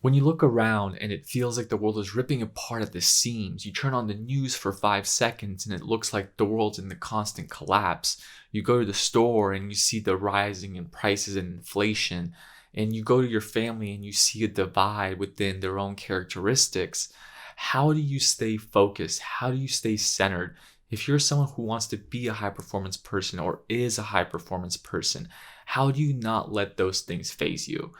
When you look around and it feels like the world is ripping apart at the seams, you turn on the news for 5 seconds and it looks like the world's in the constant collapse. You go to the store and you see the rising in prices and inflation. And you go to your family and you see a divide within their own characteristics. How do you stay focused? How do you stay centered? If you're someone who wants to be a high performance person or is a high performance person, how do you not let those things phase you?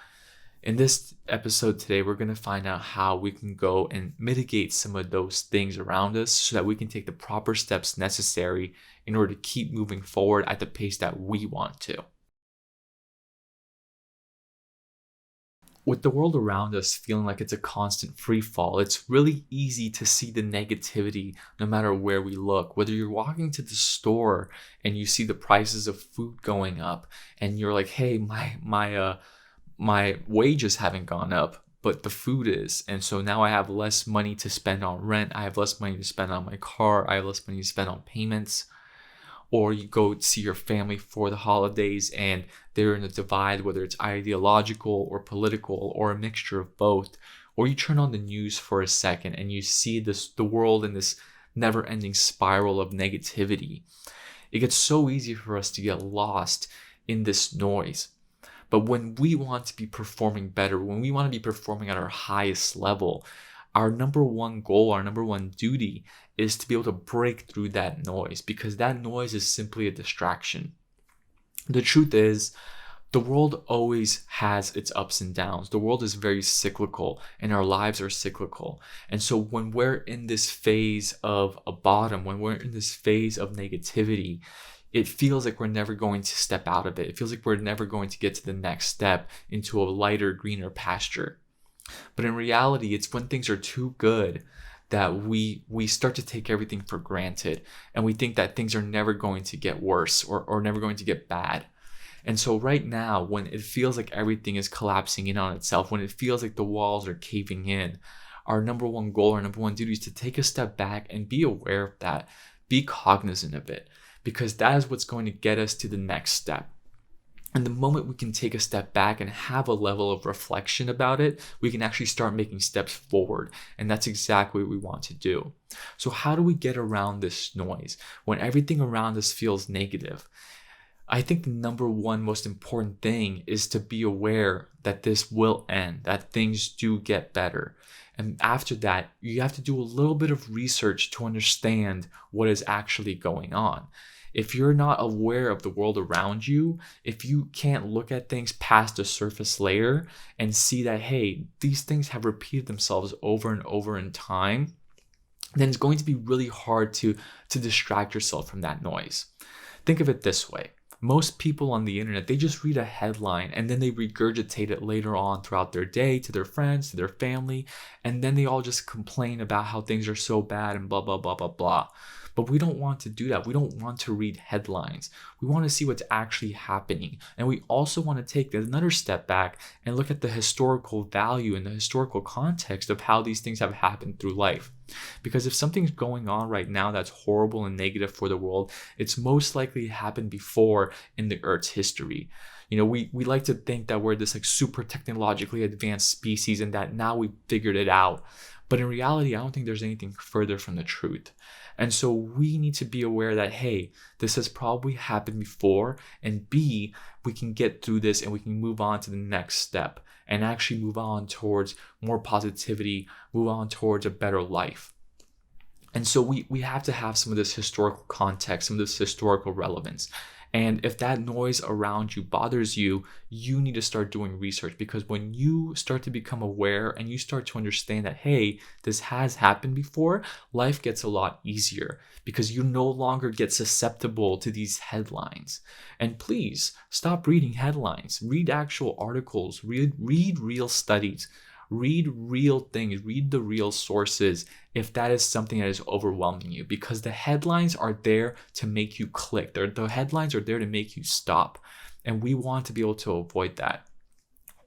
In this episode today, we're going to find out how we can go and mitigate some of those things around us so that we can take the proper steps necessary in order to keep moving forward at the pace that we want to. With the world around us feeling like it's a constant free fall, it's really easy to see the negativity no matter where we look. Whether you're walking to the store and you see the prices of food going up and you're like, hey, my wages haven't gone up, but the food is. And so now I have less money to spend on rent. I have less money to spend on my car. I have less money to spend on payments. Or you go see your family for the holidays and they're in a divide, whether it's ideological or political or a mixture of both. Or you turn on the news for a second and you see the world in this never-ending spiral of negativity. It gets so easy for us to get lost in this noise. But when we want to be performing better, when we want to be performing at our highest level, our number one goal, our number one duty is to be able to break through that noise, because that noise is simply a distraction. The truth is, the world always has its ups and downs. The world is very cyclical and our lives are cyclical. And so when we're in this phase of a bottom, when we're in this phase of negativity, it feels like we're never going to step out of it. It feels like we're never going to get to the next step into a lighter, greener pasture. But in reality, it's when things are too good that we start to take everything for granted and we think that things are never going to get worse or never going to get bad. And so right now, when it feels like everything is collapsing in on itself, when it feels like the walls are caving in, our number one goal, our number one duty is to take a step back and be aware of that, be cognizant of it, because that is what's going to get us to the next step. And the moment we can take a step back and have a level of reflection about it, we can actually start making steps forward. And that's exactly what we want to do. So how do we get around this noise when everything around us feels negative? I think the number one most important thing is to be aware that this will end, that things do get better. And after that, you have to do a little bit of research to understand what is actually going on. If you're not aware of the world around you, if you can't look at things past the surface layer and see that, hey, these things have repeated themselves over and over in time, then it's going to be really hard to distract yourself from that noise. Think of it this way. Most people on the internet, they just read a headline and then they regurgitate it later on throughout their day to their friends, to their family, and then they all just complain about how things are so bad and blah, blah, blah, blah, blah. But we don't want to do that. We don't want to read headlines. We want to see what's actually happening. And we also want to take another step back and look at the historical value and the historical context of how these things have happened through life. Because if something's going on right now that's horrible and negative for the world, it's most likely happened before in the Earth's history. We like to think that we're this like super technologically advanced species and that now we've figured it out. But in reality, I don't think there's anything further from the truth. And so we need to be aware that, hey, this has probably happened before, and B, we can get through this and we can move on to the next step and actually move on towards more positivity, move on towards a better life. And so we have to have some of this historical context, some of this historical relevance. And if that noise around you bothers you, you need to start doing research, because when you start to become aware and you start to understand that, hey, this has happened before, life gets a lot easier because you no longer get susceptible to these headlines. And please stop reading headlines, read actual articles, read real studies. Read real things, read the real sources if that is something that is overwhelming you, because the headlines are there to make you click. The headlines are there to make you stop. And we want to be able to avoid that.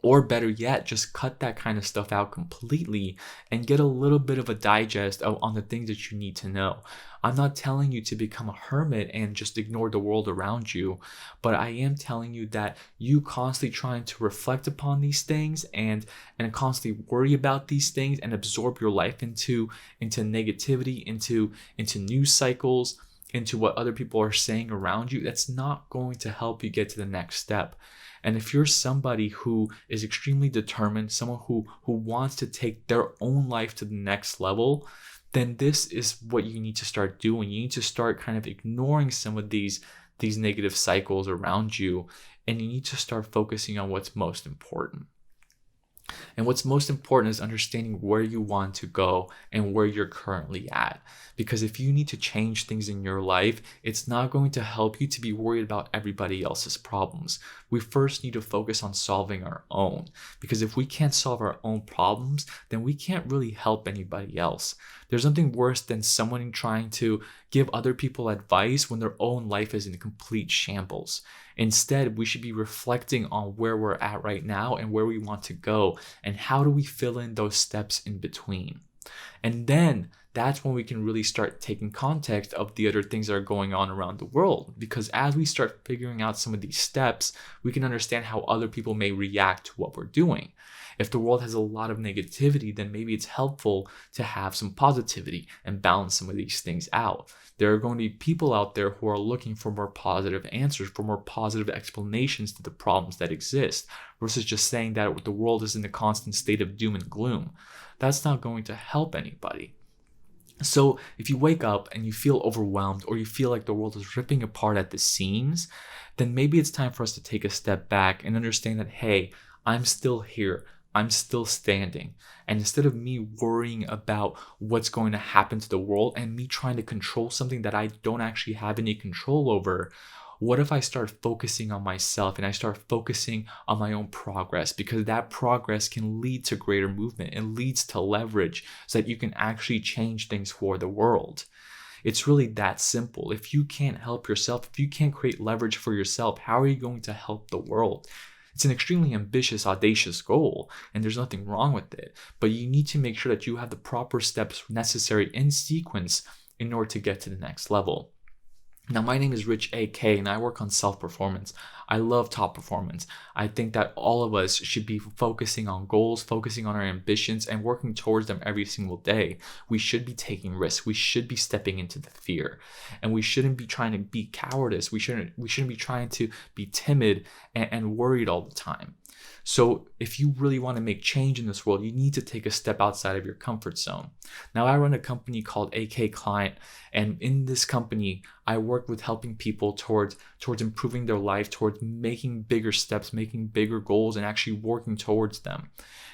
Or better yet, just cut that kind of stuff out completely and get a little bit of a digest on the things that you need to know. I'm not telling you to become a hermit and just ignore the world around you, but I am telling you that you constantly trying to reflect upon these things and constantly worry about these things and absorb your life into negativity, into news cycles, into what other people are saying around you. That's not going to help you get to the next step. And if you're somebody who is extremely determined, someone who wants to take their own life to the next level, then this is what you need to start doing. You need to start kind of ignoring some of these negative cycles around you, and you need to start focusing on what's most important. And what's most important is understanding where you want to go and where you're currently at. Because if you need to change things in your life, it's not going to help you to be worried about everybody else's problems. We first need to focus on solving our own. Because if we can't solve our own problems, then we can't really help anybody else. There's nothing worse than someone trying to give other people advice when their own life is in complete shambles. Instead, we should be reflecting on where we're at right now and where we want to go, and how do we fill in those steps in between. And then that's when we can really start taking context of the other things that are going on around the world. Because as we start figuring out some of these steps, we can understand how other people may react to what we're doing. If the world has a lot of negativity, then maybe it's helpful to have some positivity and balance some of these things out. There are going to be people out there who are looking for more positive answers, for more positive explanations to the problems that exist, versus just saying that the world is in a constant state of doom and gloom. That's not going to help anybody. So if you wake up and you feel overwhelmed, or you feel like the world is ripping apart at the seams, then maybe it's time for us to take a step back and understand that, hey, I'm still here. I'm still standing. And instead of me worrying about what's going to happen to the world and me trying to control something that I don't actually have any control over, what if I start focusing on myself and I start focusing on my own progress? Because that progress can lead to greater movement. It leads to leverage so that you can actually change things for the world. It's really that simple. If you can't help yourself, if you can't create leverage for yourself, how are you going to help the world? It's an extremely ambitious, audacious goal, and there's nothing wrong with it. But you need to make sure that you have the proper steps necessary in sequence in order to get to the next level. Now, my name is Rich AK, and I work on self-performance. I love top performance. I think that all of us should be focusing on goals, focusing on our ambitions, and working towards them every single day. We should be taking risks. We should be stepping into the fear, and we shouldn't be trying to be cowardice. We shouldn't be trying to be timid and worried all the time. So if you really want to make change in this world, you need to take a step outside of your comfort zone. Now, I run a company called AK Client, and in this company, I work with helping people towards improving their life, towards making bigger steps, making bigger goals, and actually working towards them.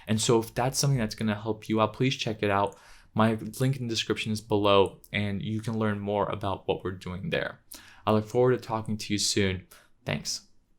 And so if that's something that's going to help you out, please check it out. My link in the description is below, and you can learn more about what we're doing there. I look forward to talking to you soon. Thanks.